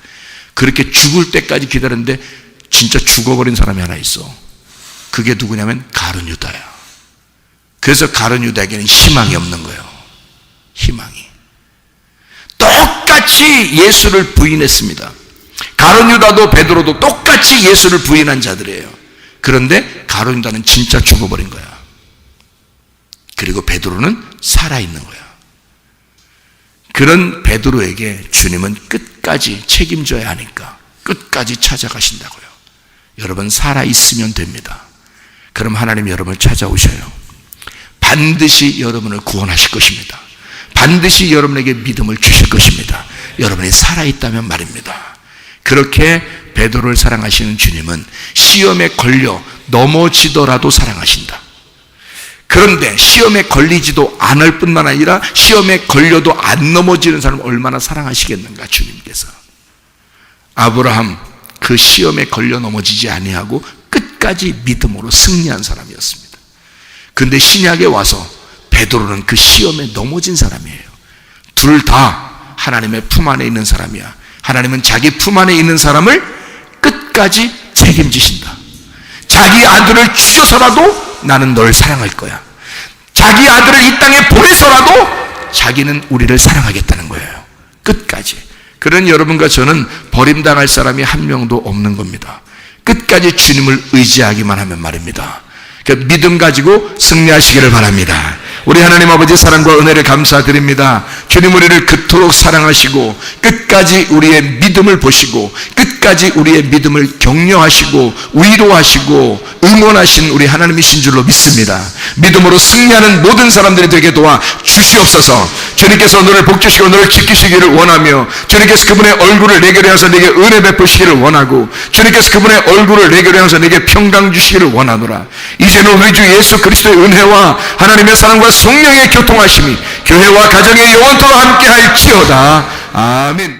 그렇게 죽을 때까지 기다렸는데 진짜 죽어버린 사람이 하나 있어. 그게 누구냐면 가룟 유다야. 그래서 가룟 유다에게는 희망이 없는 거예요. 희망이. 똑같이 예수를 부인했습니다. 가룟 유다도 베드로도 똑같이 예수를 부인한 자들이에요. 그런데 가룟 유다는 진짜 죽어버린 거야. 그리고 베드로는 살아있는 거야. 그런 베드로에게 주님은 끝까지 책임져야 하니까 끝까지 찾아가신다고요. 여러분 살아있으면 됩니다. 그럼 하나님 여러분을 찾아오셔요. 반드시 여러분을 구원하실 것입니다. 반드시 여러분에게 믿음을 주실 것입니다. 여러분이 살아있다면 말입니다. 그렇게 베드로를 사랑하시는 주님은 시험에 걸려 넘어지더라도 사랑하신다. 그런데 시험에 걸리지도 않을 뿐만 아니라 시험에 걸려도 안 넘어지는 사람을 얼마나 사랑하시겠는가 주님께서. 아브라함 그 시험에 걸려 넘어지지 아니하고 끝까지 믿음으로 승리한 사람이었습니다. 그런데 신약에 와서 베드로는 그 시험에 넘어진 사람이에요. 둘 다 하나님의 품 안에 있는 사람이야. 하나님은 자기 품 안에 있는 사람을 끝까지 책임지신다. 자기 아들을 죽여서라도 나는 널 사랑할 거야. 자기 아들을 이 땅에 보내서라도 자기는 우리를 사랑하겠다는 거예요. 끝까지. 그런 여러분과 저는 버림당할 사람이 한 명도 없는 겁니다. 끝까지 주님을 의지하기만 하면 말입니다. 믿음 가지고 승리하시기를 바랍니다. 우리 하나님 아버지 사랑과 은혜를 감사드립니다. 주님 우리를 그토록 사랑하시고 끝까지 우리의 믿음을 보시고 끝까지 우리의 믿음을 격려하시고 위로하시고 응원하신 우리 하나님이신 줄로 믿습니다. 믿음으로 승리하는 모든 사람들이 되게 도와 주시옵소서. 주님께서 너를 복주시고 너를 지키시기를 원하며 주님께서 그분의 얼굴을 내게 향해서 내게 은혜 베푸시기를 원하고 주님께서 그분의 얼굴을 내게 향해서 내게 평강 주시기를 원하노라. 이제는 우리 주 예수 그리스도의 은혜와 하나님의 사랑과 성령의 교통하심이 교회와 가정의 영원토록 함께할지어다. 아멘.